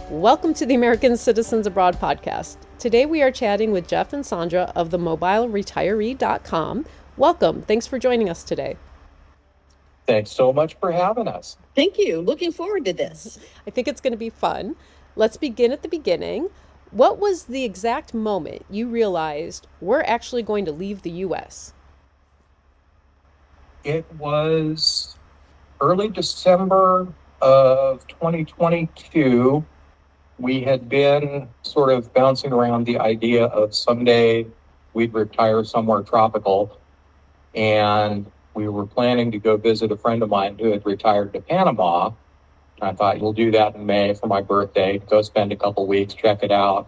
Welcome to the American Citizens Abroad podcast. Today we are chatting with Jeff and Sandra of the mobileretiree.com. Welcome. Thanks for joining us today. Thanks so much for having us. Thank you. Looking forward to this. I think it's going to be fun. Let's begin at the beginning. What was the exact moment you realized we're actually going to leave the U.S.? It was early December of 2022. We had been sort of bouncing around the idea of someday we'd retire somewhere tropical. And we were planning to go visit a friend of mine who had retired to Panama. I thought, we'll do that in May for my birthday, go spend a couple weeks, check it out.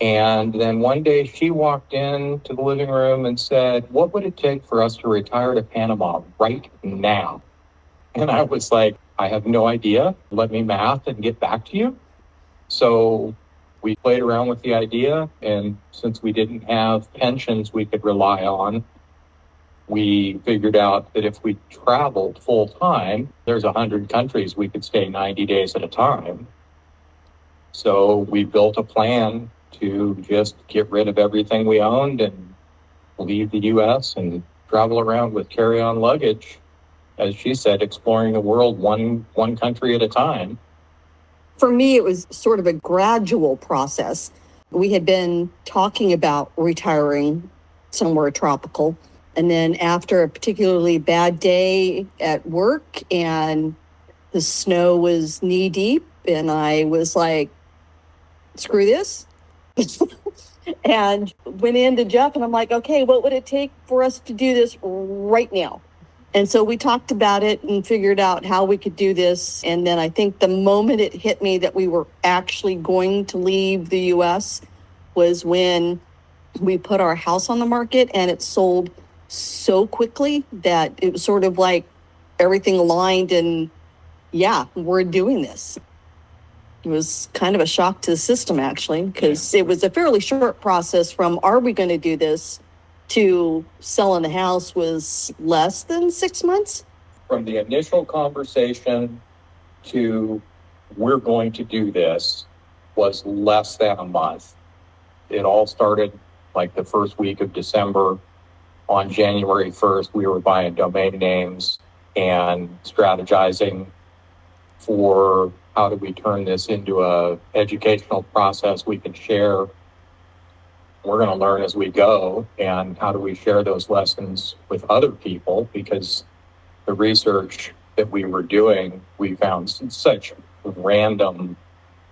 And then one day she walked into the living room and said, what would it take for us to retire to Panama right now? And I was like, I have no idea. Let me math and get back to you. So we played around with the idea. And since we didn't have pensions we could rely on, we figured out that if we traveled full time, there's 100 countries we could stay 90 days at a time. So we built a plan to just get rid of everything we owned and leave the U.S. and travel around with carry-on luggage, as she said, exploring the world one country at a time. For me, it was sort of a gradual process. We had been talking about retiring somewhere tropical. And then after a particularly bad day at work and the snow was knee deep and I was like, screw this. And went in to Jeff and I'm like, okay, what would it take for us to do this right now? And so we talked about it and figured out how we could do this. And then I think the moment it hit me that we were actually going to leave the U.S. was when we put our house on the market and it sold so quickly that it was sort of like everything aligned and yeah, we're doing this. It was kind of a shock to the system, actually, because it was a fairly short process from are we going to do this to selling the house was less than 6 months. From the initial conversation to we're going to do this was less than a month. It all started like the first week of December. On January 1st, we were buying domain names and strategizing for how do we turn this into a educational process we can share. We're going to learn as we go, and how do we share those lessons with other people? Because the research that we were doing, we found such random,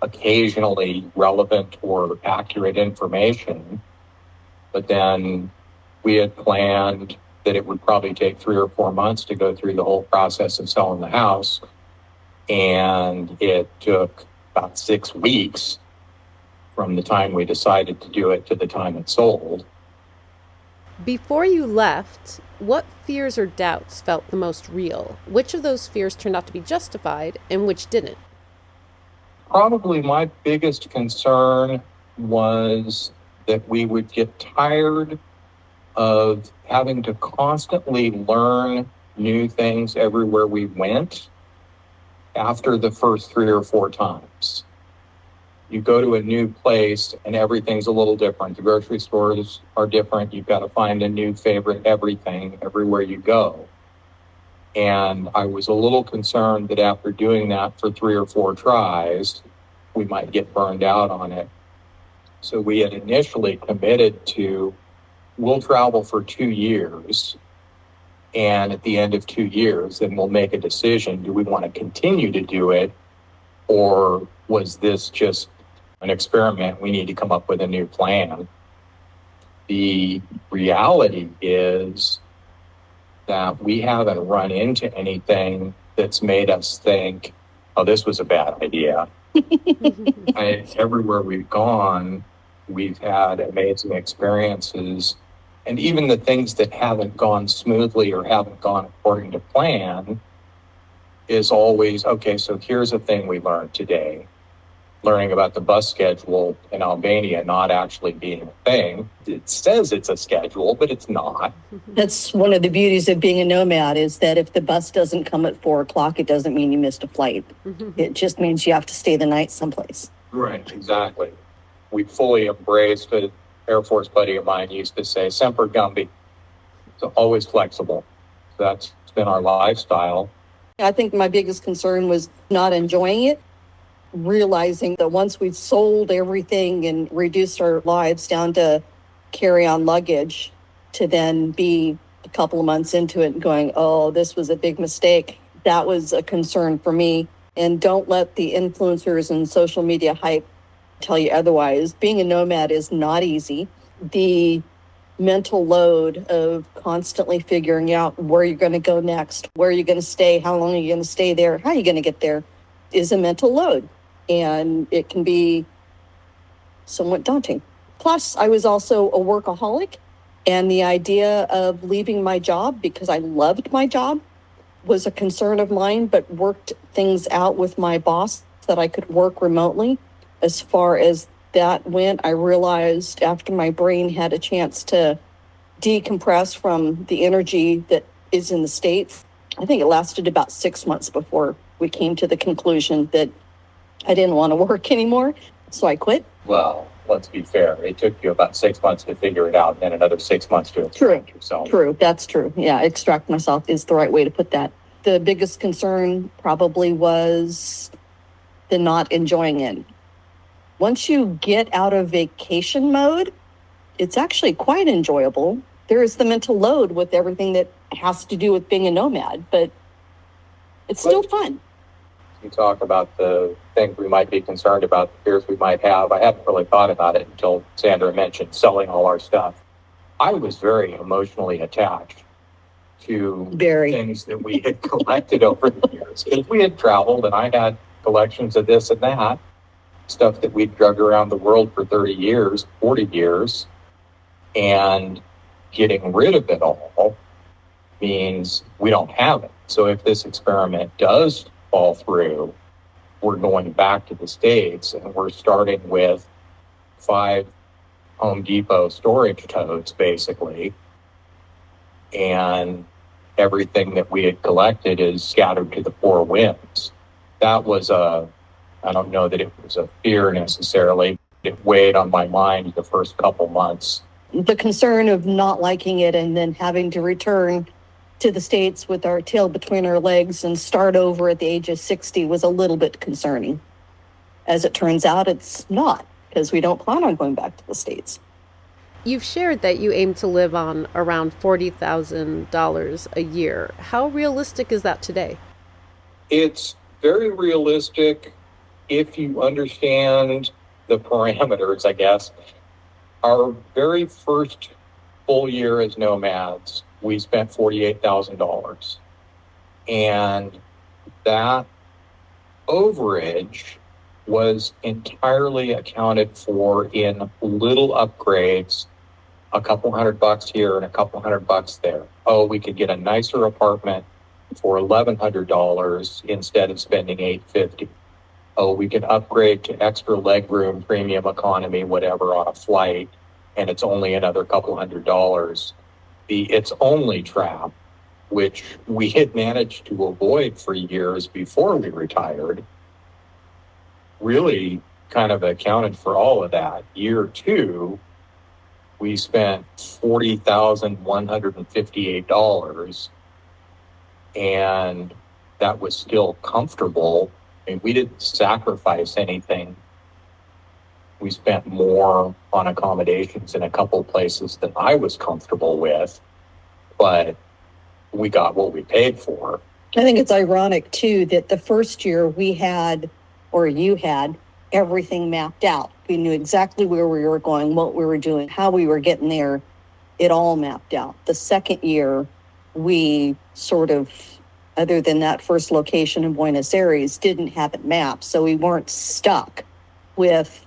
occasionally relevant or accurate information. But then we had planned that it would probably take 3 or 4 months to go through the whole process of selling the house. And it took about 6 weeks from the time we decided to do it to the time it sold. Before you left, what fears or doubts felt the most real? Which of those fears turned out to be justified and which didn't? Probably my biggest concern was that we would get tired of having to constantly learn new things everywhere we went after the first 3 or 4 times. You go to a new place and everything's a little different. The grocery stores are different. You've got to find a new favorite everything everywhere you go. And I was a little concerned that after doing that for 3 or 4 tries, we might get burned out on it. So we had initially committed to, we'll travel for 2 years. And at the end of 2 years, then we'll make a decision. Do we want to continue to do it? Or was this just an experiment? We need to come up with a new plan. The reality is that we haven't run into anything that's made us think, oh, this was a bad idea. Everywhere we've gone, we've had amazing experiences. And even the things that haven't gone smoothly or haven't gone according to plan is always, okay, so here's a thing we learned today. Learning about the bus schedule in Albania not actually being a thing. It says it's a schedule, but it's not. That's one of the beauties of being a nomad is that if the bus doesn't come at 4 o'clock, it doesn't mean you missed a flight. It just means you have to stay the night someplace. Right, exactly. We fully embraced it. Air Force buddy of mine used to say, Semper Gumby. So always flexible. That's been our lifestyle. I think my biggest concern was not enjoying it, realizing that once we've sold everything and reduced our lives down to carry-on luggage, to then be a couple of months into it and going, oh, this was a big mistake. That was a concern for me. And don't let the influencers and social media hype tell you otherwise. Being a nomad is not easy. The mental load of constantly figuring out where you're going to go next, where you're going to stay, how long are you going to stay there, how are you going to get there, is a mental load. And it can be somewhat daunting. Plus, I was also a workaholic, and the idea of leaving my job because I loved my job was a concern of mine, but worked things out with my boss that I could work remotely. As far as that went, I realized after my brain had a chance to decompress from the energy that is in the States, I think it lasted about 6 months before we came to the conclusion that I didn't want to work anymore. So I quit. Well, let's be fair. It took you about 6 months to figure it out, and then another 6 months to extract yourself. True. That's true. Yeah, extract myself is the right way to put that. The biggest concern probably was the not enjoying it. Once you get out of vacation mode, it's actually quite enjoyable. There is the mental load with everything that has to do with being a nomad, but it's still fun. You talk about the things we might be concerned about, the fears we might have. I hadn't really thought about it until Sandra mentioned selling all our stuff. I was very emotionally attached to things that we had collected over the years. Because we had traveled and I had collections of this and that, stuff that we'd drug around the world for 30 years, 40 years, and getting rid of it all means we don't have it. So if this experiment does fall through, we're going back to the States and we're starting with 5 Home Depot storage totes, basically. And everything that we had collected is scattered to the 4 winds. That was I don't know that it was a fear necessarily. It weighed on my mind the first couple months. The concern of not liking it and then having to return to the States with our tail between our legs and start over at the age of 60 was a little bit concerning. As it turns out, it's not, because we don't plan on going back to the States. You've shared that you aim to live on around $40,000 a year. How realistic is that today? It's very realistic if you understand the parameters, I guess. Our very first full year as nomads, we spent $48,000. And that overage was entirely accounted for in little upgrades, a couple $100 here and a couple $100 there. Oh, we could get a nicer apartment for $1,100 instead of spending $850. Oh, we can upgrade to extra legroom, premium economy, whatever on a flight, and it's only another couple $100. The it's only trap, which we had managed to avoid for years before we retired, really kind of accounted for all of that. Year 2, we spent $40,158, and that was still comfortable. I mean, we didn't sacrifice anything. We spent more on accommodations in a couple places than I was comfortable with, but we got what we paid for. I think it's ironic, too, that the first year we had, or you had, everything mapped out. We knew exactly where we were going, what we were doing, how we were getting there. It all mapped out. The second year, we sort of, other than that first location in Buenos Aires, didn't have it mapped. So we weren't stuck with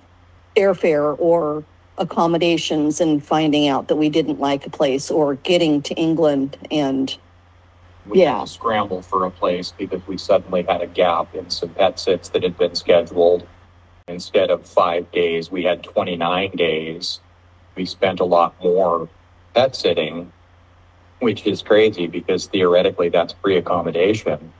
airfare or accommodations and finding out that we didn't like a place, or getting to England and we had to scramble for a place because we suddenly had a gap in some pet sits that had been scheduled. Instead of 5 days, we had 29 days. We spent a lot more pet sitting, which is crazy because theoretically that's free accommodation.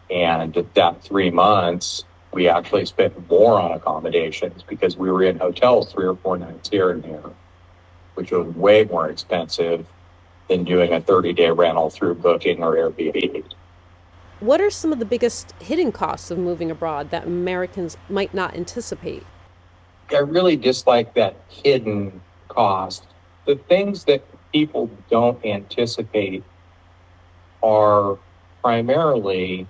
And that 3 months, We actually spent more on accommodations because we were in hotels 3 or 4 nights here and there, which was way more expensive than doing a 30-day rental through Booking or Airbnb. What are some of the biggest hidden costs of moving abroad that Americans might not anticipate? I really dislike that hidden cost. The things that people don't anticipate are primarily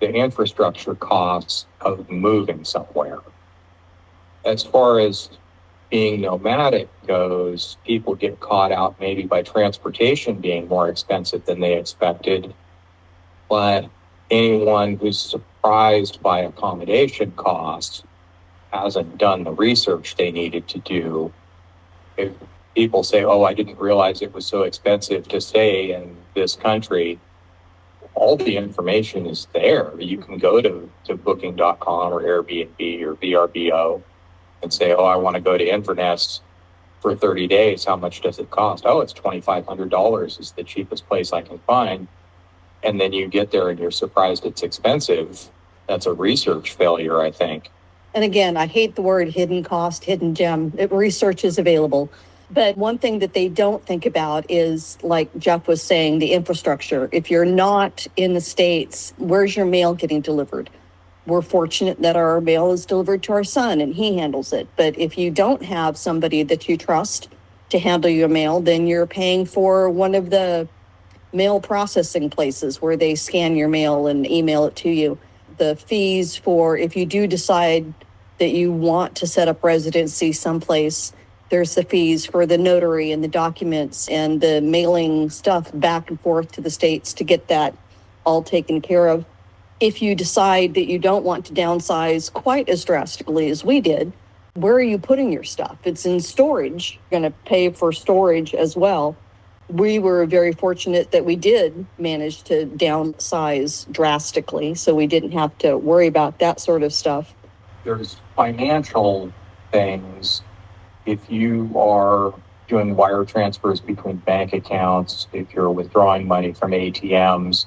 the infrastructure costs of moving somewhere. As far as being nomadic goes, people get caught out maybe by transportation being more expensive than they expected. But anyone who's surprised by accommodation costs hasn't done the research they needed to do. If people say, oh, I didn't realize it was so expensive to stay in this country, all the information is there. You can go to booking.com or Airbnb or VRBO and say, oh, I want to go to Inverness for 30 days. How much does it cost? Oh, it's $2,500 is the cheapest place I can find. And then you get there and you're surprised it's expensive. That's a research failure, I think. And again, I hate the word hidden cost, hidden gem. Research is available. But one thing that they don't think about is, like Jeff was saying, the infrastructure. If you're not in the States, where's your mail getting delivered? We're fortunate that our mail is delivered to our son and he handles it. But if you don't have somebody that you trust to handle your mail, then you're paying for one of the mail processing places where they scan your mail and email it to you. The fees for, if you do decide that you want to set up residency someplace, there's the fees for the notary and the documents and the mailing stuff back and forth to the States to get that all taken care of. If you decide that you don't want to downsize quite as drastically as we did, where are you putting your stuff? It's in storage. You're going to pay for storage as well. We were very fortunate that we did manage to downsize drastically, so we didn't have to worry about that sort of stuff. There's financial things. If you are doing wire transfers between bank accounts, if you're withdrawing money from ATMs,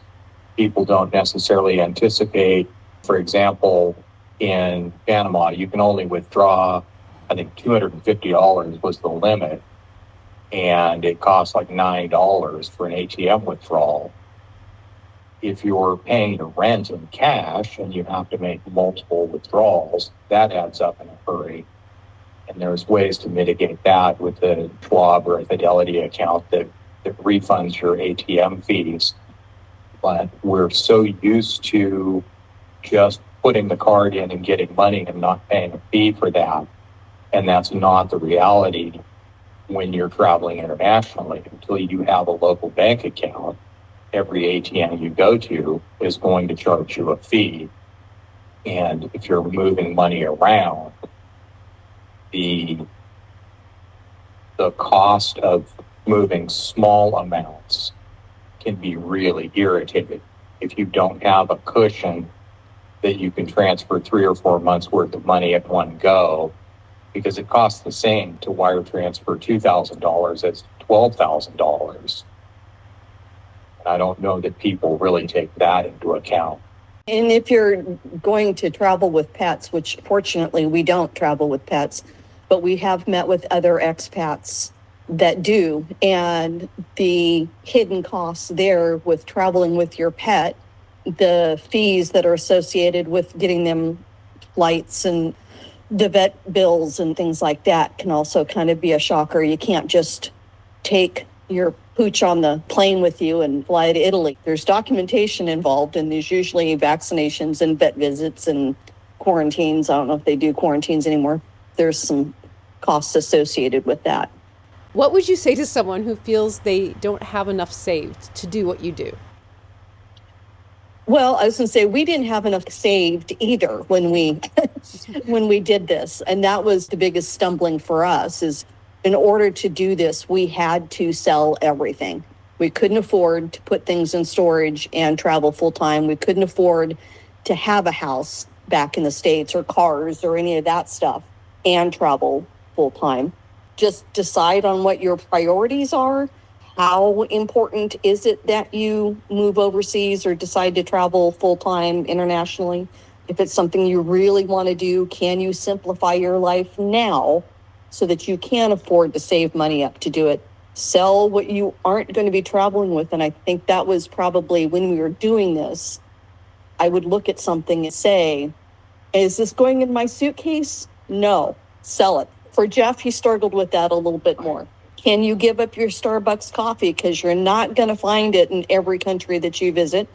people don't necessarily anticipate. For example, in Panama, you can only withdraw, I think $250 was the limit. And it costs like $9 for an ATM withdrawal. If you're paying the rent in cash and you have to make multiple withdrawals, that adds up in a hurry. And there's ways to mitigate that with a Schwab or a Fidelity account that refunds your ATM fees. But we're so used to just putting the card in and getting money and not paying a fee for that. And that's not the reality when you're traveling internationally. Until you have a local bank account, every ATM you go to is going to charge you a fee. And if you're moving money around, the cost of moving small amounts can be really irritating. If you don't have a cushion that you can transfer 3 or 4 months worth of money at one go, because it costs the same to wire transfer $2,000 as $12,000. And I don't know that people really take that into account. And if you're going to travel with pets, which fortunately we don't travel with pets, but we have met with other expats that do, and the hidden costs there with traveling with your pet, the fees that are associated with getting them flights and the vet bills and things like that can also kind of be a shocker. You can't just take your pooch on the plane with you and fly to Italy. There's documentation involved, and there's usually vaccinations and vet visits and quarantines. I don't know if they do quarantines anymore. There's some costs associated with that. What would you say to someone who feels they don't have enough saved to do what you do? Well, I was going to say, we didn't have enough saved either when we when we did this. And that was the biggest stumbling for us, is in order to do this, we had to sell everything. We couldn't afford to put things in storage and travel full time. We couldn't afford to have a house back in the States or cars or any of that stuff and travel full time. Just decide on what your priorities are. How important is it that you move overseas or decide to travel full time internationally? If it's something you really want to do, can you simplify your life now so that you can afford to save money up to do it? Sell what you aren't going to be traveling with. And I think that was probably when we were doing this, I would look at something and say, is this going in my suitcase? No, sell it. For Jeff, he struggled with that a little bit more. Can you give up your Starbucks coffee? Because you're not going to find it in every country that you visit.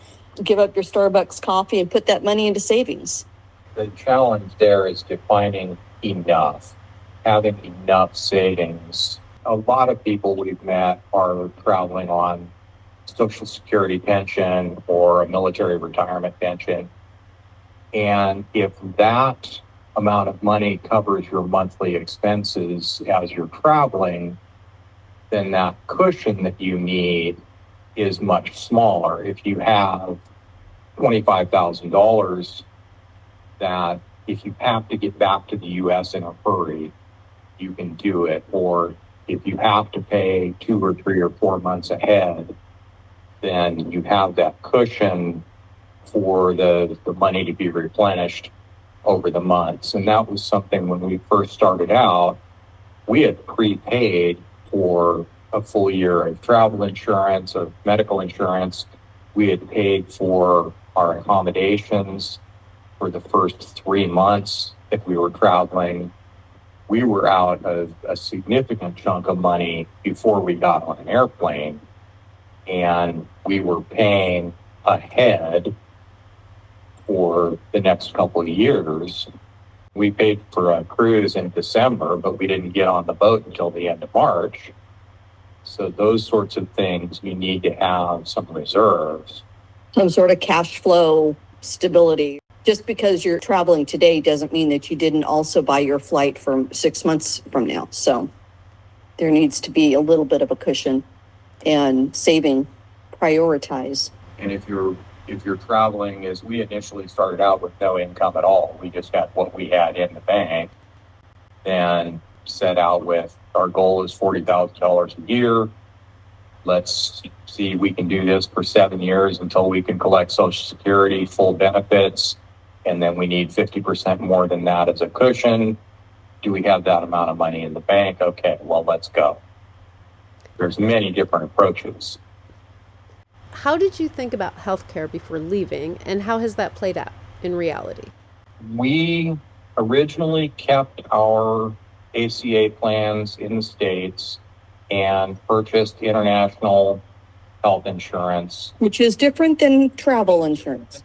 Give up your Starbucks coffee and put that money into savings. The challenge there is defining enough, having enough savings. A lot of people we've met are traveling on Social Security pension or a military retirement pension. And if that amount of money covers your monthly expenses as you're traveling, then that cushion that you need is much smaller. If you have $25,000 that if you have to get back to the U.S. in a hurry, you can do it. Or if you have to pay 2 or 3 or 4 months ahead, then you have that cushion for the money to be replenished over the months. And that was something when we first started out, we had prepaid for a full year of travel insurance, of medical insurance. We had paid for our accommodations for the first 3 months if we were traveling. We were out a significant chunk of money before we got on an airplane, and we were paying ahead for the next couple of years. We paid for a cruise in December, but we didn't get on the boat until the end of March. So those sorts of things, you need to have some reserves. Some sort of cash flow stability. Just because you're traveling today doesn't mean that you didn't also buy your flight from 6 months from now. So there needs to be a little bit of a cushion and saving, prioritize. And if you're traveling, as we initially started out with no income at all, we just had what we had in the bank, then set out with our goal is $40,000 a year. Let's see, we can do this for 7 years until we can collect Social Security, full benefits, and then we need 50% more than that as a cushion. Do we have that amount of money in the bank? Okay, well, let's go. There's many different approaches. How did you think about healthcare before leaving, and how has that played out in reality? We originally kept our ACA plans in the States and purchased international health insurance. Which is different than travel insurance.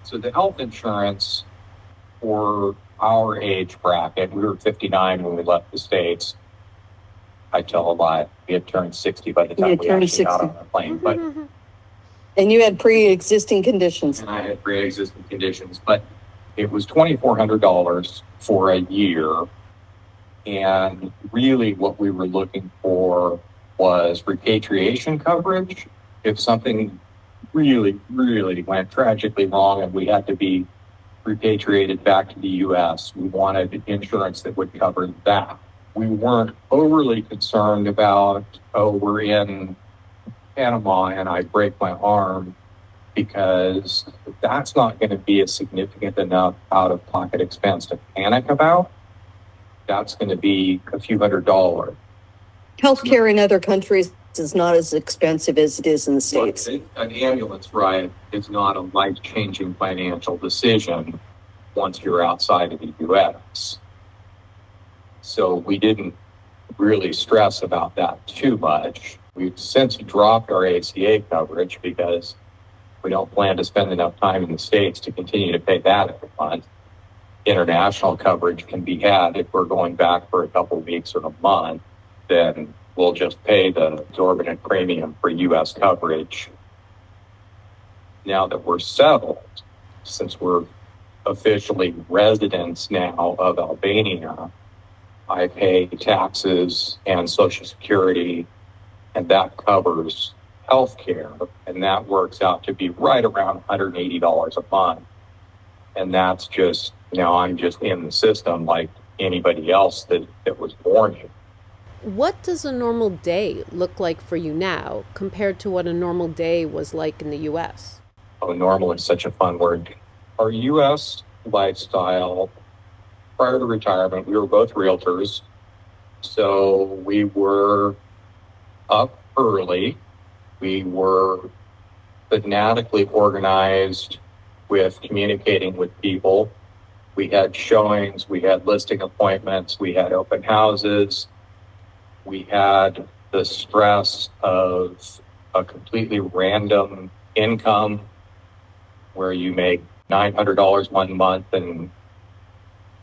So the health insurance for our age bracket, we were 59 when we left the States. I tell a lie. We had turned 60 by the time we actually got on the plane. But and you had pre-existing conditions. And I had pre-existing conditions, but it was $2,400 for a year. And really what we were looking for was repatriation coverage. If something really, really went tragically wrong and we had to be repatriated back to the U.S., we wanted insurance that would cover that. We weren't overly concerned about, we're in Panama and I break my arm, because that's not going to be a significant enough out-of-pocket expense to panic about. That's going to be a few $100s. Healthcare in other countries is not as expensive as it is in the States. An ambulance ride is not a life-changing financial decision once you're outside of the U.S. So we didn't really stress about that too much. We've since dropped our ACA coverage because we don't plan to spend enough time in the States to continue to pay that every month. International coverage can be had if we're going back for a couple of weeks or a month, then we'll just pay the exorbitant premium for U.S. coverage. Now that we're settled, since we're officially residents now of Albania, I pay taxes and Social Security, and that covers health care, and that works out to be right around $180 a month. And that's just, I'm just in the system like anybody else that was born here. What does a normal day look like for you now compared to what a normal day was like in the U.S.? Oh, normal is such a fun word. Our U.S. lifestyle. Prior to retirement, we were both realtors. So we were up early. We were fanatically organized with communicating with people. We had showings, we had listing appointments, we had open houses. We had the stress of a completely random income where you make $900 one month and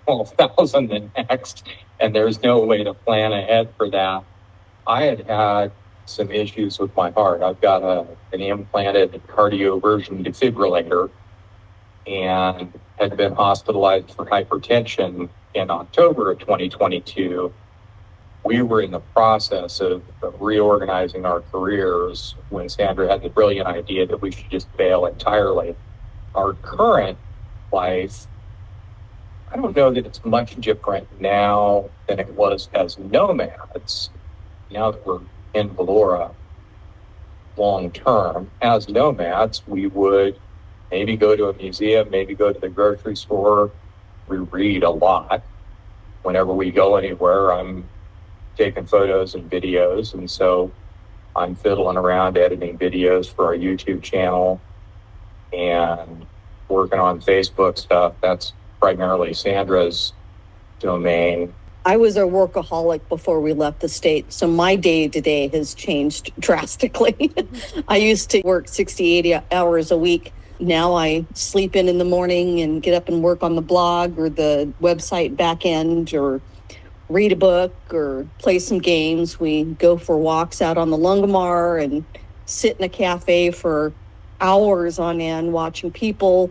12,000 the next, and there's no way to plan ahead for that. I had some issues with my heart. I've got an implanted cardioversion defibrillator and had been hospitalized for hypertension in October of 2022. We were in the process of reorganizing our careers when Sandra had the brilliant idea that we should just bail entirely. Our current life, I don't know that it's much different now than it was as nomads. Now that we're in Valora long term, as nomads, we would maybe go to a museum, maybe go to the grocery store. We read a lot. Whenever we go anywhere, I'm taking photos and videos, and so I'm fiddling around editing videos for our YouTube channel and working on Facebook stuff. That's primarily Sandra's domain. I was a workaholic before we left the state, so my day-to-day has changed drastically. I used to work 60, 80 hours a week. Now I sleep in the morning and get up and work on the blog or the website back end, or read a book or play some games. We go for walks out on the Lungomar and sit in a cafe for hours on end watching people.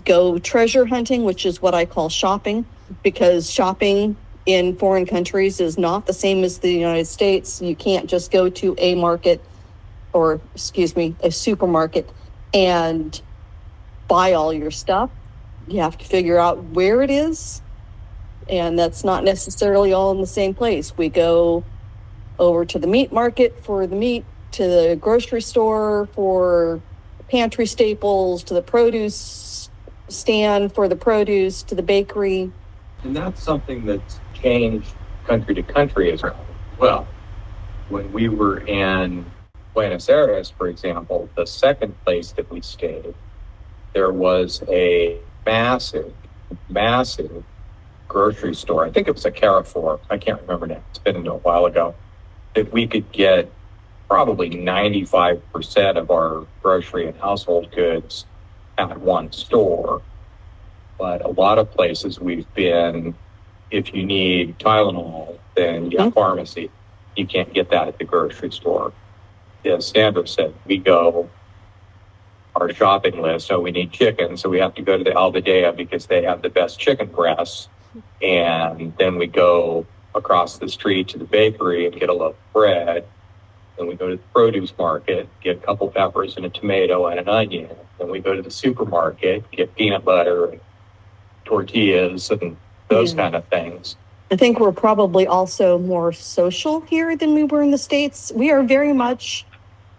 Go treasure hunting, which is what I call shopping, because shopping in foreign countries is not the same as the United States. You can't just go to a supermarket and buy all your stuff. You have to figure out where it is, and that's not necessarily all in the same place. We go over to the meat market for the meat, to the grocery store for pantry staples, to the produce stand for the produce, to the bakery. And that's something that's changed country to country as well. When we were in Buenos Aires, for example, the second place that we stayed, there was a massive grocery store. I think it was a Carrefour. I can't remember now. It's been a while ago. That we could get probably 95% of our grocery and household goods at one store. But a lot of places we've been, if you need Tylenol, then you have pharmacy. You can't get that at the grocery store. As Sandra said, we go our shopping list. So we need chicken, so we have to go to the Albania because they have the best chicken breasts. And then we go across the street to the bakery and get a loaf of bread. Then we go to the produce market, get a couple peppers and a tomato and an onion. Then we go to the supermarket, get peanut butter and tortillas and those kind of things. I think we're probably also more social here than we were in the States. We are very much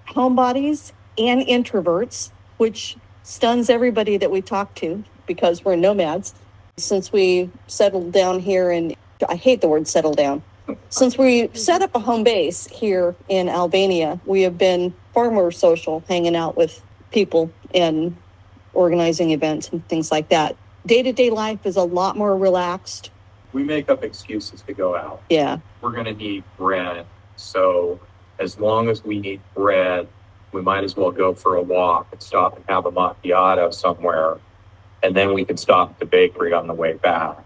homebodies and introverts, which stuns everybody that we talk to because we're nomads. Since we settled down here, and I hate the word settle down. Since we set up a home base here in Albania, we have been far more social, hanging out with people and organizing events and things like that. Day-to-day life is a lot more relaxed. We make up excuses to go out. Yeah. We're going to need bread. So as long as we need bread, we might as well go for a walk and stop and have a macchiato somewhere. And then we can stop at the bakery on the way back.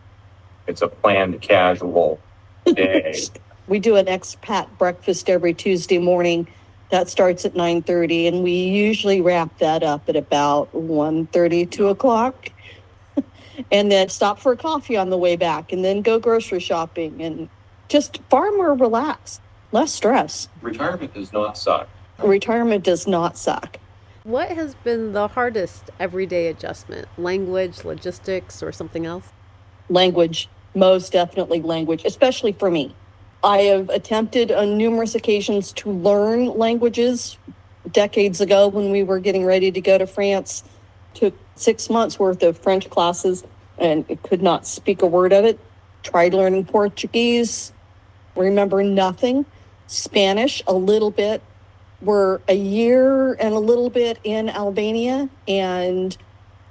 It's a planned casual day. We do an expat breakfast every Tuesday morning. That starts at 9:30, and we usually wrap that up at about 1:30, 2 o'clock. And then stop for a coffee on the way back, and then go grocery shopping, and just far more relaxed, less stress. Retirement does not suck. Retirement does not suck. What has been the hardest everyday adjustment? Language, logistics, or something else? Language, most definitely language, especially for me. I have attempted on numerous occasions to learn languages. Decades ago when we were getting ready to go to France, took 6 months worth of French classes, and could not speak a word of it. Tried learning Portuguese, remember nothing. Spanish, a little bit. We're a year and a little bit in Albania, and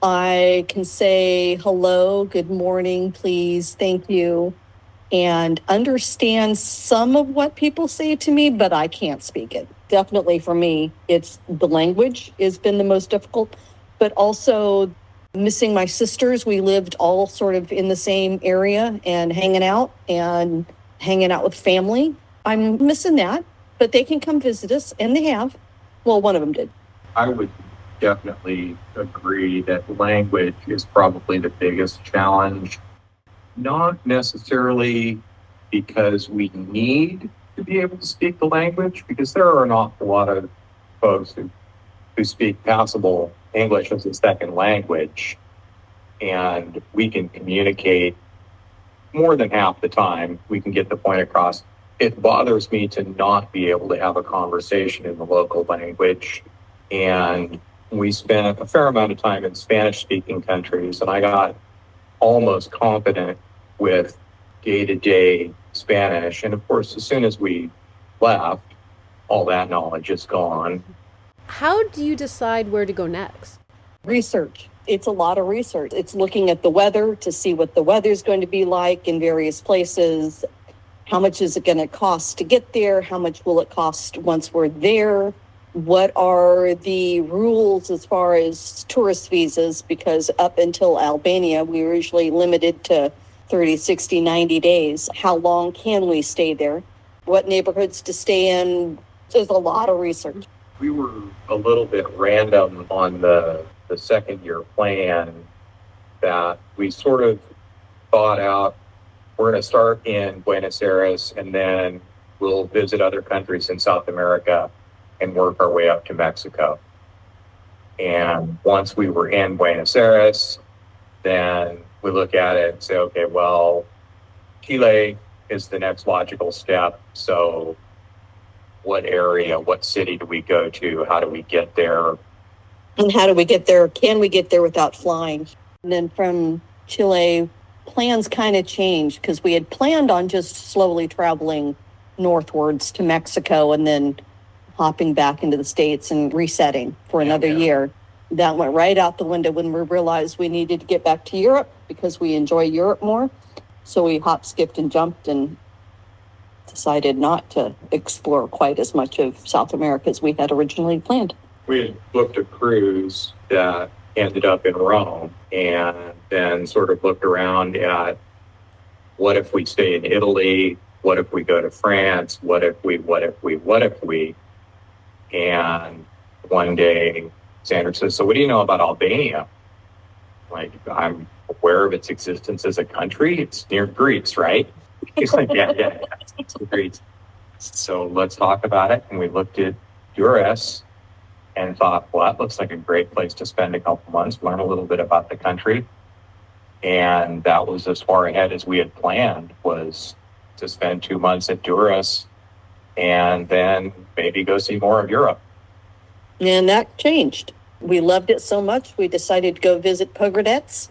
I can say hello, good morning, please, thank you, and understand some of what people say to me, but I can't speak it. Definitely for me, it's the language has been the most difficult, but also missing my sisters. We lived all sort of in the same area and hanging out with family. I'm missing that, but they can come visit us, and they have. Well, one of them did. I would definitely agree that language is probably the biggest challenge. Not necessarily because we need to be able to speak the language, because there are an awful lot of folks who speak passable English as a second language, and we can communicate more than half the time. We can get the point across. It bothers me to not be able to have a conversation in the local language, and we spent a fair amount of time in Spanish-speaking countries, and I got almost confident with day-to-day Spanish. And of course, as soon as we left, all that knowledge is gone. How do you decide where to go next? Research. It's a lot of research. It's looking at the weather to see what the weather's going to be like in various places. How much is it going to cost to get there? How much will it cost once we're there? What are the rules as far as tourist visas? Because up until Albania, we were usually limited to 30, 60, 90 days. How long can we stay there? What neighborhoods to stay in? There's a lot of research. We were a little bit random on the second year plan, that we sort of thought out, we're going to start in Buenos Aires, and then we'll visit other countries in South America and work our way up to Mexico. And once we were in Buenos Aires, then we look at it and say, okay, well, Chile is the next logical step. So what area, what city do we go to? How do we get there? And how do we get there? Can we get there without flying? And then from Chile, plans kind of changed, because we had planned on just slowly traveling northwards to Mexico and then hopping back into the States and resetting for another year. That went right out the window when we realized we needed to get back to Europe because we enjoy Europe more. So we hopped, skipped, and jumped and decided not to explore quite as much of South America as we had originally planned. We had booked a cruise that ended up in Rome, and then sort of looked around at, what if we stay in Italy? What if we go to France? What if we? And one day Sandra says, so what do you know about Albania? Like, I'm aware of its existence as a country. It's near Greece, right? He's like, yeah, it's Greece. So let's talk about it. And we looked at Durrës and thought, well, that looks like a great place to spend a couple months, learn a little bit about the country. And that was as far ahead as we had planned, was to spend 2 months at Durrës and then maybe go see more of Europe. And that changed. We loved it so much, we decided to go visit Pogradec.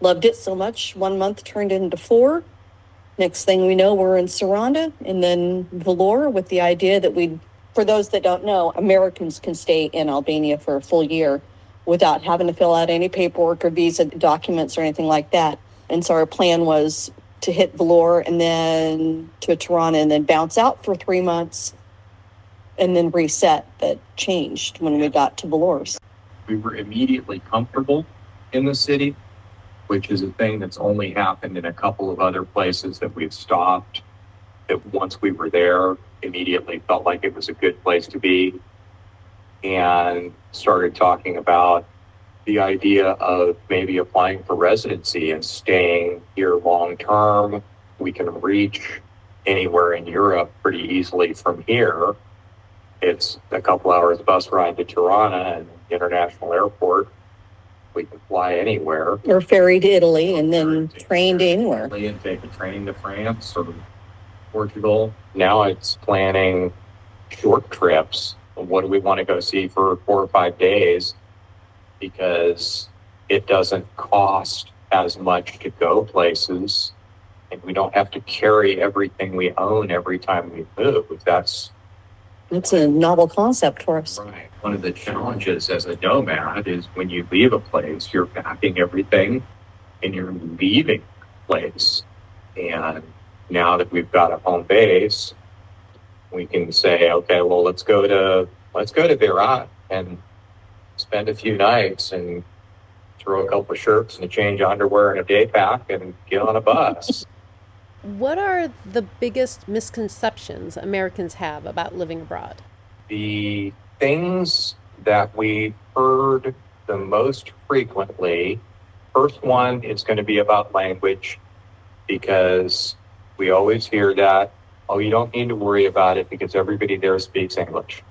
Loved it so much, 1 month turned into 4. Next thing we know, we're in Saranda and then Vlorë, with the idea that for those that don't know, Americans can stay in Albania for a full year without having to fill out any paperwork or visa documents or anything like that. And so our plan was to hit Vlorë and then to Tirana and then bounce out for 3 months and then reset. That changed when we got to Vlorë. We were immediately comfortable in the city, which is a thing that's only happened in a couple of other places that we've stopped, that once we were there, immediately felt like it was a good place to be, and started talking about the idea of maybe applying for residency and staying here long term. We can reach anywhere in Europe pretty easily from here. It's a couple hours bus ride to Tirana and international airport. We can fly anywhere. Or ferry to Italy and then train to anywhere. And take a train to France or Portugal. Now it's planning short trips. What do we want to go see for 4 or 5 days? Because it doesn't cost as much to go places, and we don't have to carry everything we own every time we move. That's a novel concept for us. right. One of the challenges as a nomad is when you leave a place, you're packing everything and you're leaving the place. And now that we've got a home base, we can say, okay, well, let's go to Virat and spend a few nights and throw a couple of shirts and a change of underwear and a day pack and get on a bus. What are the biggest misconceptions Americans have about living abroad? The things that we heard the most frequently, first one is going to be about language, because we always hear that, oh, you don't need to worry about it because everybody there speaks English.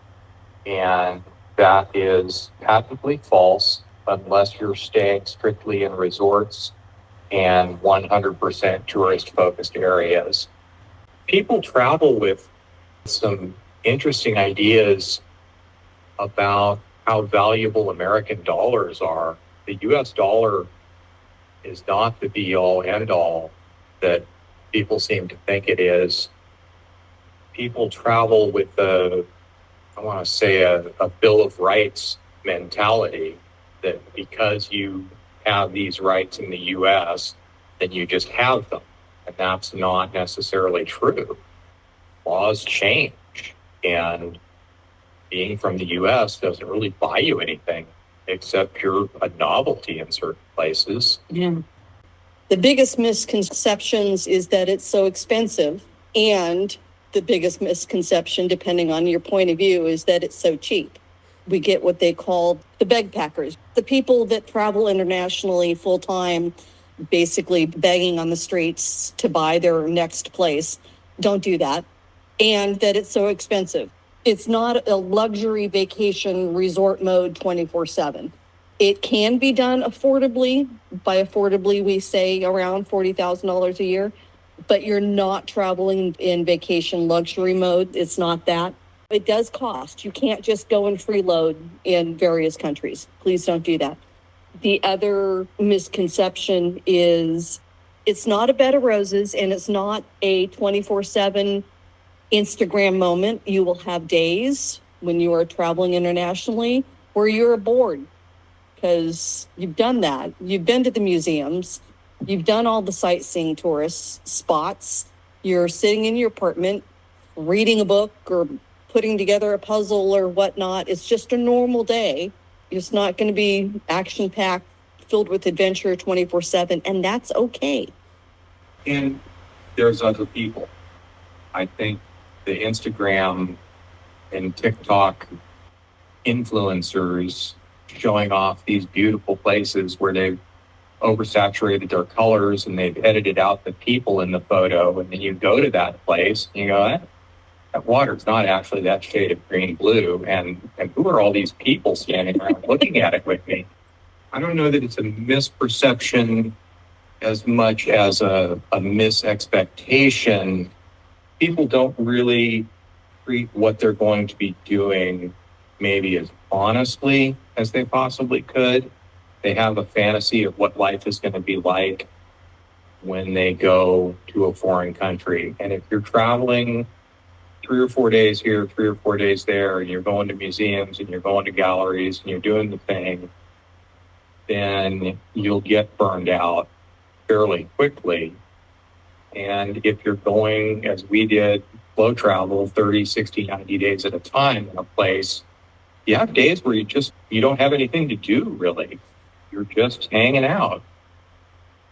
And that is patently false unless you're staying strictly in resorts and 100% tourist-focused areas. People travel with some interesting ideas about how valuable American dollars are. The US dollar is not the be-all, end-all that people seem to think it is. People travel with a Bill of Rights mentality, that because you have these rights in the US, then you just have them. And that's not necessarily true. Laws change, and being from the US doesn't really buy you anything except you're a novelty in certain places. Yeah. The biggest misconceptions is that it's so expensive, and the biggest misconception, depending on your point of view, is that it's so cheap. We get what they call the bagpackers, the people that travel internationally full time, basically begging on the streets to buy their next place. Don't do that. And that it's so expensive. It's not a luxury vacation resort mode 24/7. It can be done affordably. By affordably, we say around $40,000 a year, but you're not traveling in vacation luxury mode. It's not that. It does cost. You can't just go and freeload in various countries. Please don't do that. The other misconception is it's not a bed of roses, and it's not a 24/7 Instagram moment. You will have days when you are traveling internationally where you're bored, because you've done that. You've been to the museums. You've done all the sightseeing tourist spots. You're sitting in your apartment, reading a book or putting together a puzzle or whatnot. It's just a normal day. It's not going to be action-packed, filled with adventure 24/7, and that's okay. And there's other people. I think the Instagram and TikTok influencers showing off these beautiful places where they've oversaturated their colors and they've edited out the people in the photo, and then you go to that place and you go, that water's not actually that shade of green blue, and who are all these people standing around looking at it with me? I don't know that it's a misperception as much as a misexpectation. People don't really treat what they're going to be doing maybe as honestly as they possibly could. They have a fantasy of what life is going to be like when they go to a foreign country. And if you're traveling 3 or 4 days here, 3 or 4 days there, and you're going to museums and you're going to galleries and you're doing the thing, then you'll get burned out fairly quickly. And if you're going, as we did, slow travel 30, 60, 90 days at a time in a place, you have days where you don't have anything to do, really. You're just hanging out.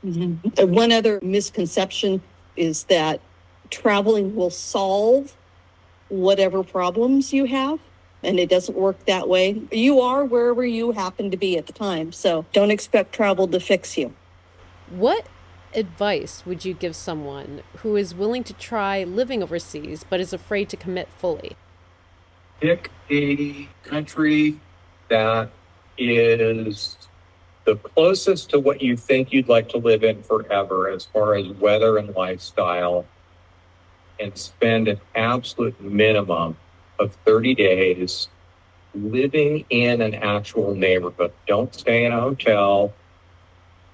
Mm-hmm. One other misconception is that traveling will solve whatever problems you have, and it doesn't work that way. You are wherever you happen to be at the time, so don't expect travel to fix you. What advice would you give someone who is willing to try living overseas but is afraid to commit fully? Pick a country that is the closest to what you think you'd like to live in forever as far as weather and lifestyle, and spend an absolute minimum of 30 days living in an actual neighborhood. Don't stay in a hotel.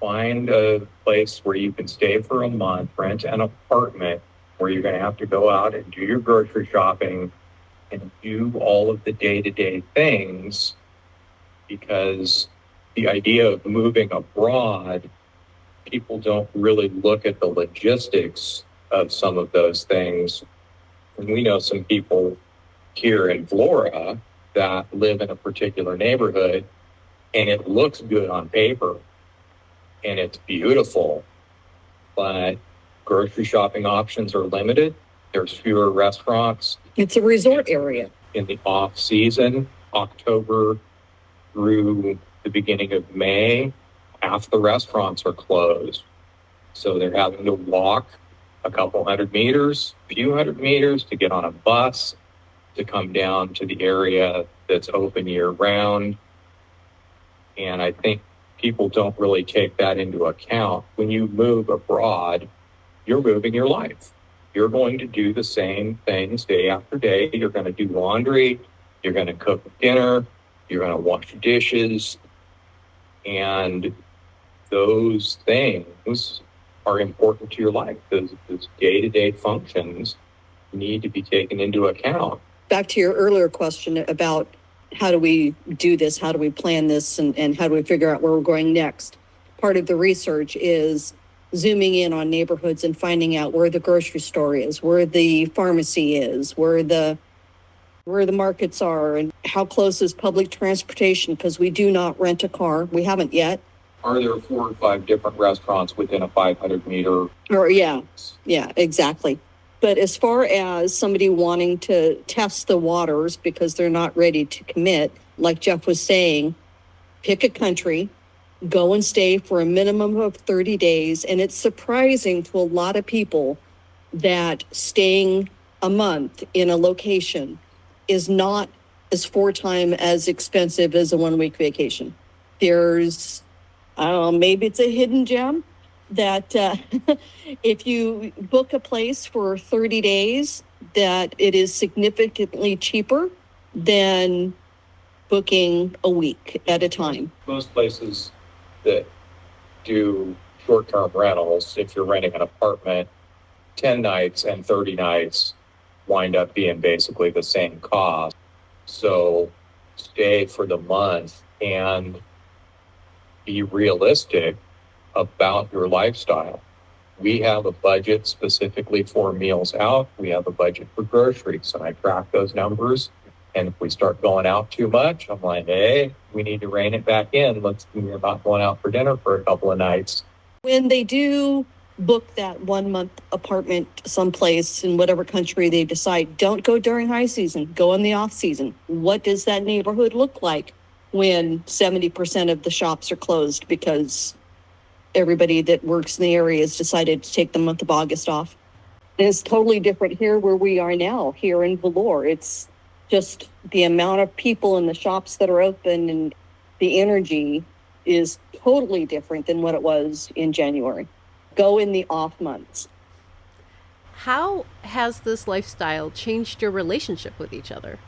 find a place where you can stay for a month, rent an apartment where you're going to have to go out and do your grocery shopping and do all of the day-to-day things, because the idea of moving abroad, people don't really look at the logistics of some of those things. And we know some people here in Florida that live in a particular neighborhood, and it looks good on paper and it's beautiful, but grocery shopping options are limited. There's fewer restaurants. It's a resort area. In the off season, October through the beginning of May, half the restaurants are closed. So they're having to walk a couple hundred meters, a few hundred meters to get on a bus to come down to the area that's open year round. And I think people don't really take that into account. When you move abroad, you're moving your life. You're going to do the same things day after day. You're going to do laundry. You're going to cook dinner. You're going to wash dishes. And those things are important to your life. Those day-to-day functions need to be taken into account. Back to your earlier question about how do we do this? How do we plan this? And how do we figure out where we're going next? Part of the research is zooming in on neighborhoods and finding out where the grocery store is, where the pharmacy is, where the markets are, and how close is public transportation, because we do not rent a car. We haven't yet. Are there 4 or 5 different restaurants within a 500-meter? Or yeah, exactly. But as far as somebody wanting to test the waters because they're not ready to commit, like Jeff was saying, pick a country, go and stay for a minimum of 30 days. And it's surprising to a lot of people that staying a month in a location is not as 4 times as expensive as a 1-week vacation. There's, I don't know, maybe it's a hidden gem that if you book a place for 30 days, that it is significantly cheaper than booking a week at a time. Most places that do short-term rentals, if you're renting an apartment, 10 nights and 30 nights wind up being basically the same cost. So stay for the month and be realistic about your lifestyle. We have a budget specifically for meals out. We have a budget for groceries, and I track those numbers. And if we start going out too much, I'm like, hey, we need to rein it back in. We're not going out for dinner for a couple of nights. When they do book that 1-month apartment someplace in whatever country they decide, don't go during high season, go in the off season. What does that neighborhood look like when 70% of the shops are closed because everybody that works in the area has decided to take the month of August off? And it's totally different here where we are now, here in Velour. It's just the amount of people in the shops that are open, and the energy is totally different than what it was in January. Go in the off months. How has this lifestyle changed your relationship with each other?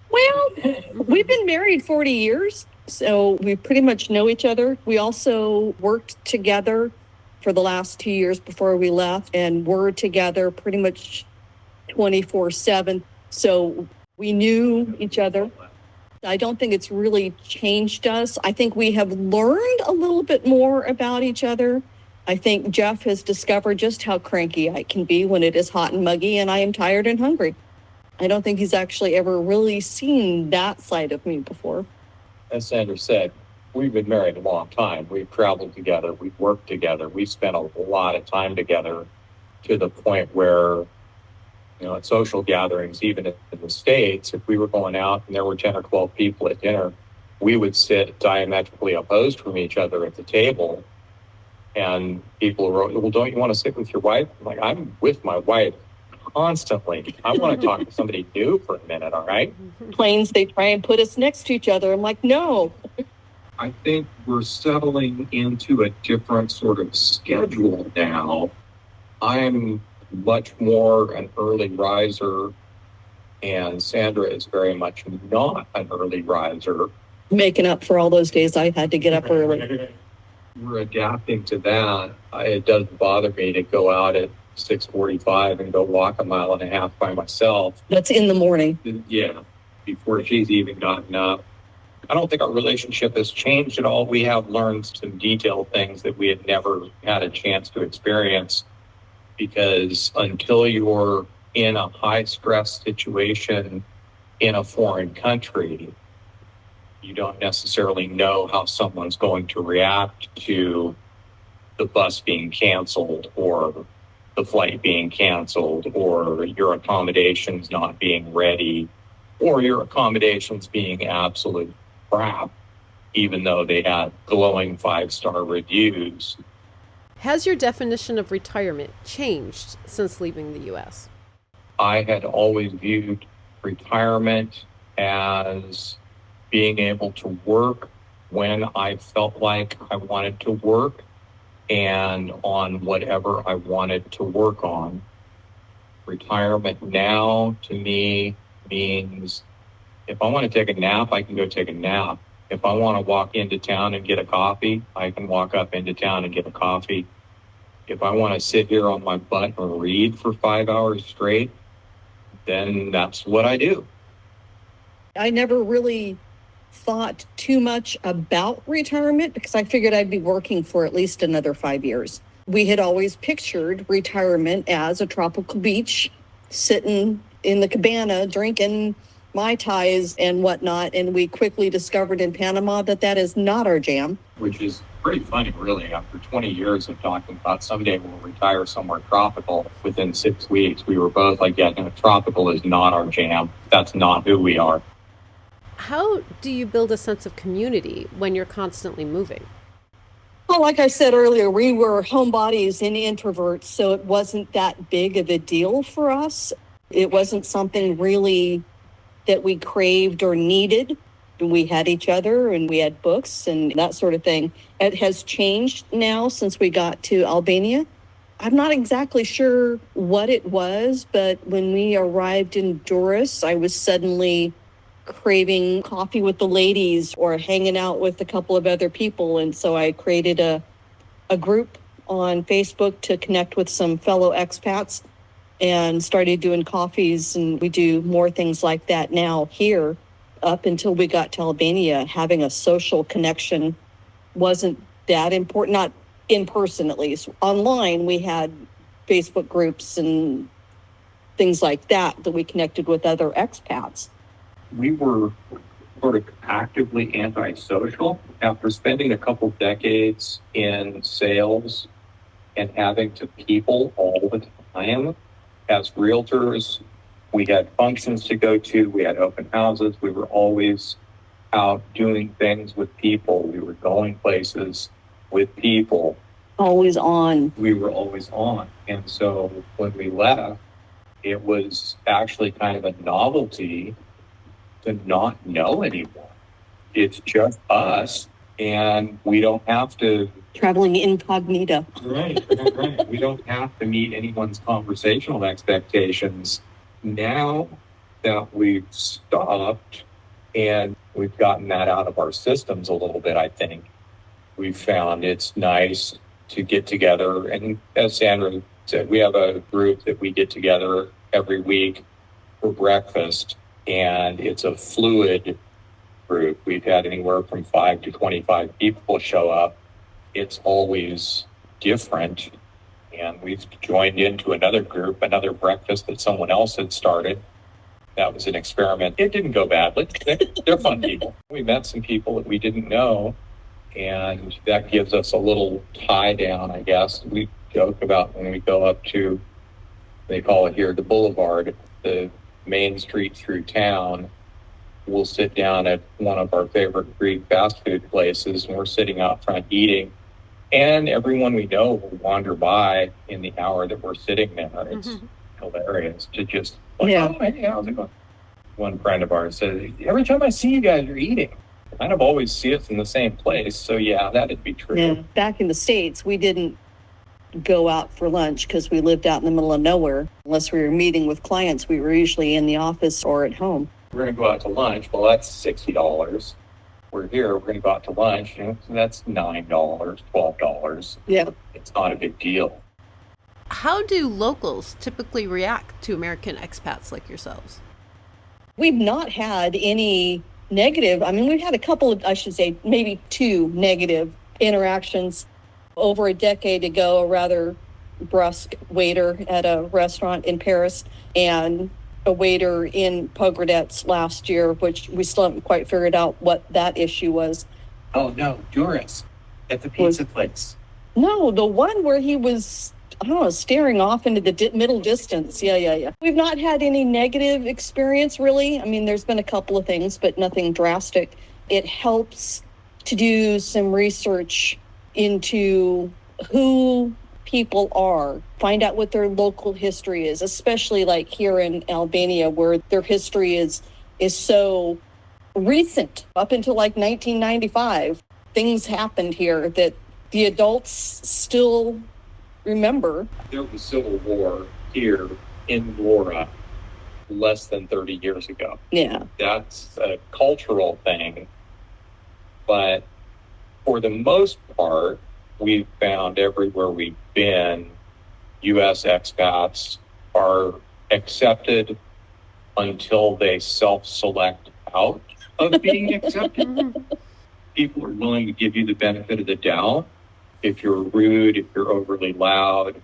Well, we've been married 40 years, so we pretty much know each other. We also worked together for the last 2 years before we left, and we're together pretty much 24/7. So we knew each other. I don't think it's really changed us. I think we have learned a little bit more about each other. I think Jeff has discovered just how cranky I can be when it is hot and muggy and I am tired and hungry. I don't think he's actually ever really seen that side of me before. As Sandra said, we've been married a long time. We've traveled together. We've worked together. We've spent a lot of time together, to the point where, at social gatherings, even in the States, if we were going out and there were 10 or 12 people at dinner, we would sit diametrically opposed from each other at the table. And people were, well, don't you want to sit with your wife? I'm like, I'm with my wife constantly. I want to talk to somebody new for a minute, all right? Planes, they try and put us next to each other. I'm like, no. I think we're settling into a different sort of schedule now. I'm much more an early riser, and Sandra is very much not an early riser. Making up for all those days I had to get up early. we're adapting to that. It doesn't bother me to go out at 6:45 and go walk a mile and a half by myself. That's in the morning. Yeah, before she's even gotten up. I don't think our relationship has changed at all. We have learned some detailed things that we had never had a chance to experience, because until you're in a high stress situation in a foreign country, you don't necessarily know how someone's going to react to the bus being canceled, or the flight being canceled, or your accommodations not being ready, or your accommodations being absolute crap, even though they had glowing 5-star reviews. Has your definition of retirement changed since leaving the U.S.? I had always viewed retirement as being able to work when I felt like I wanted to work and on whatever I wanted to work on. Retirement now to me means if I want to take a nap, I can go take a nap. If I want to walk into town and get a coffee, I can walk up into town and get a coffee. If I want to sit here on my butt and read for 5 hours straight, then that's what I do. I never really thought too much about retirement because I figured I'd be working for at least another 5 years. We had always pictured retirement as a tropical beach, sitting in the cabana, drinking Mai Tais and whatnot. And we quickly discovered in Panama that that is not our jam. Which is pretty funny, really. After 20 years of talking about someday we'll retire somewhere tropical, within 6 weeks, we were both like, yeah, no, tropical is not our jam. That's not who we are. How do you build a sense of community when you're constantly moving? Well, like I said earlier, we were homebodies and introverts, so it wasn't that big of a deal for us. It wasn't something really that we craved or needed. We had each other and we had books and that sort of thing. It has changed now since we got to Albania. I'm not exactly sure what it was, but when we arrived in Durrës, I was suddenly craving coffee with the ladies or hanging out with a couple of other people. And so I created a group on Facebook to connect with some fellow expats and started doing coffees. And we do more things like that now here. Up until we got to Albania, having a social connection wasn't that important, not in person at least. Online, we had Facebook groups and things like that we connected with other expats. We were sort of actively antisocial after spending a couple decades in sales and having to people all the time. As realtors, we had functions to go to, we had open houses, we were always out doing things with people, we were going places with people. Always on. We were always on. And so when we left, it was actually kind of a novelty to not know anyone. It's just us, and we don't have to... Traveling incognito. Right. We don't have to meet anyone's conversational expectations. Now that we've stopped and we've gotten that out of our systems a little bit, I think we've found it's nice to get together. And as Sandra said, we have a group that we get together every week for breakfast, and it's a fluid group. We've had anywhere from 5 to 25 people show up. It's always different. And we've joined into another group, another breakfast that someone else had started. That was an experiment. It didn't go badly. They're fun people. We met some people that we didn't know, and that gives us a little tie down, I guess. We joke about when we go up to, they call it here, the boulevard, the main street through town. We'll sit down at one of our favorite Greek fast food places, and we're sitting out front eating. And everyone we know will wander by in the hour that we're sitting there. It's hilarious to just, oh, hey, how's it going? One friend of ours said, every time I see you guys, you're eating. I kind of always see us in the same place. So, yeah, that'd be true. Yeah. Back in the States, we didn't go out for lunch because we lived out in the middle of nowhere. Unless we were meeting with clients, we were usually in the office or at home. We're going to go out to lunch. Well, that's $60. we're here, we're going to go out to lunch, and that's $9, $12. Yeah. It's not a big deal. How do locals typically react to American expats like yourselves? We've not had any negative. I mean, we've had a couple of, I should say, maybe 2 negative interactions. Over a decade ago, a rather brusque waiter at a restaurant in Paris and a waiter in Pogradets last year, which we still haven't quite figured out what that issue was. Oh, no, Duras at the pizza place. No, the one where he was, I don't know, staring off into the middle distance. Yeah. We've not had any negative experience, really. I mean, there's been a couple of things, but nothing drastic. It helps to do some research into who people are, find out what their local history is, especially like here in Albania, where their history is so recent. Up until like 1995, things happened here that the adults still remember. There was civil war here in Laura less than 30 years ago. Yeah. That's a cultural thing, but for the most part, we've found everywhere we've been, U.S. expats are accepted until they self-select out of being accepted. People are willing to give you the benefit of the doubt. If you're rude, if you're overly loud,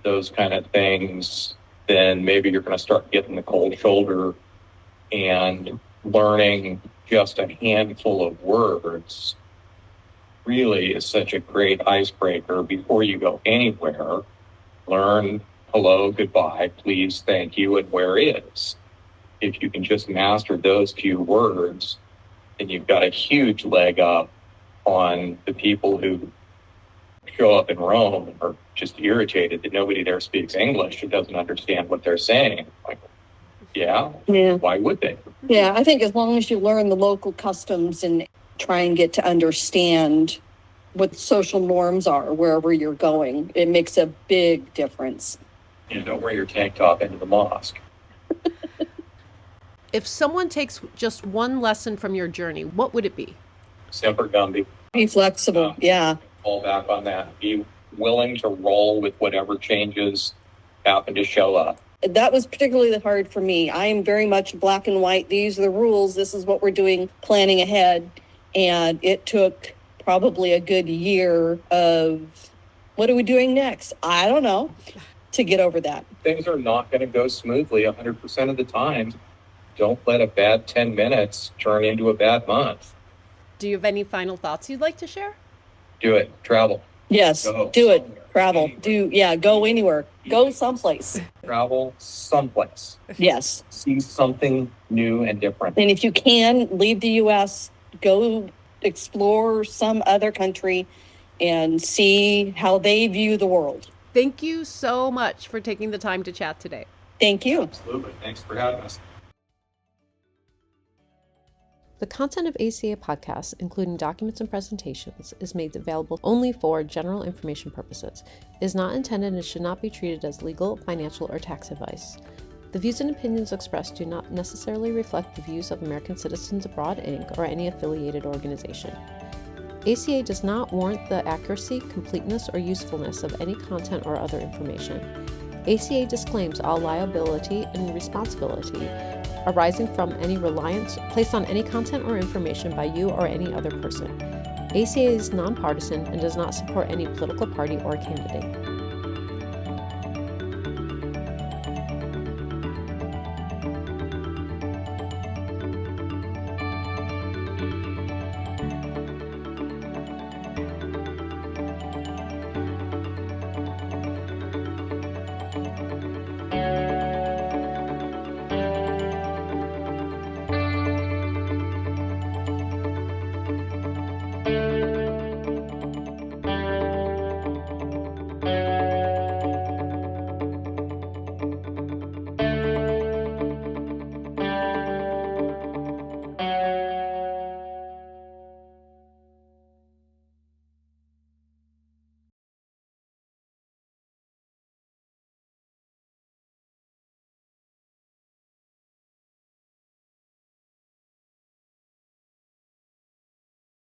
those kind of things, then maybe you're going to start getting the cold shoulder, and learning just a handful of words really is such a great icebreaker before you go anywhere. Learn hello, goodbye, please, thank you, and where is. If you can just master those few words, then you've got a huge leg up on the people who show up in Rome and are just irritated that nobody there speaks English and doesn't understand what they're saying. Like, yeah, why would they? Yeah, I think as long as you learn the local customs and try and get to understand what social norms are wherever you're going, it makes a big difference. And don't wear your tank top into the mosque. If someone takes just one lesson from your journey, what would it be? Semper Gumby. Be flexible, yeah. Fall back on that. Be willing to roll with whatever changes happen to show up. That was particularly hard for me. I am very much black and white. These are the rules. This is what we're doing, planning ahead. And it took probably a good year of, what are we doing next? I don't know, to get over that. Things are not going to go smoothly 100% of the time. Don't let a bad 10 minutes turn into a bad month. Do you have any final thoughts you'd like to share? Do it. Travel. Yes, Go do it. somewhere. Travel. Anywhere. Go anywhere. Go someplace. Travel someplace. Yes. See something new and different. And if you can, leave the U.S., go explore some other country and see how they view the world. Thank you so much for taking the time to chat today. Thank you. Absolutely. Thanks for having us. The content of ACA podcasts, including documents and presentations, is made available only for general information purposes. It is not intended and should not be treated as legal, financial, or tax advice. The views and opinions expressed do not necessarily reflect the views of American Citizens Abroad, Inc. or any affiliated organization. ACA does not warrant the accuracy, completeness, or usefulness of any content or other information. ACA disclaims all liability and responsibility arising from any reliance placed on any content or information by you or any other person. ACA is nonpartisan and does not support any political party or candidate.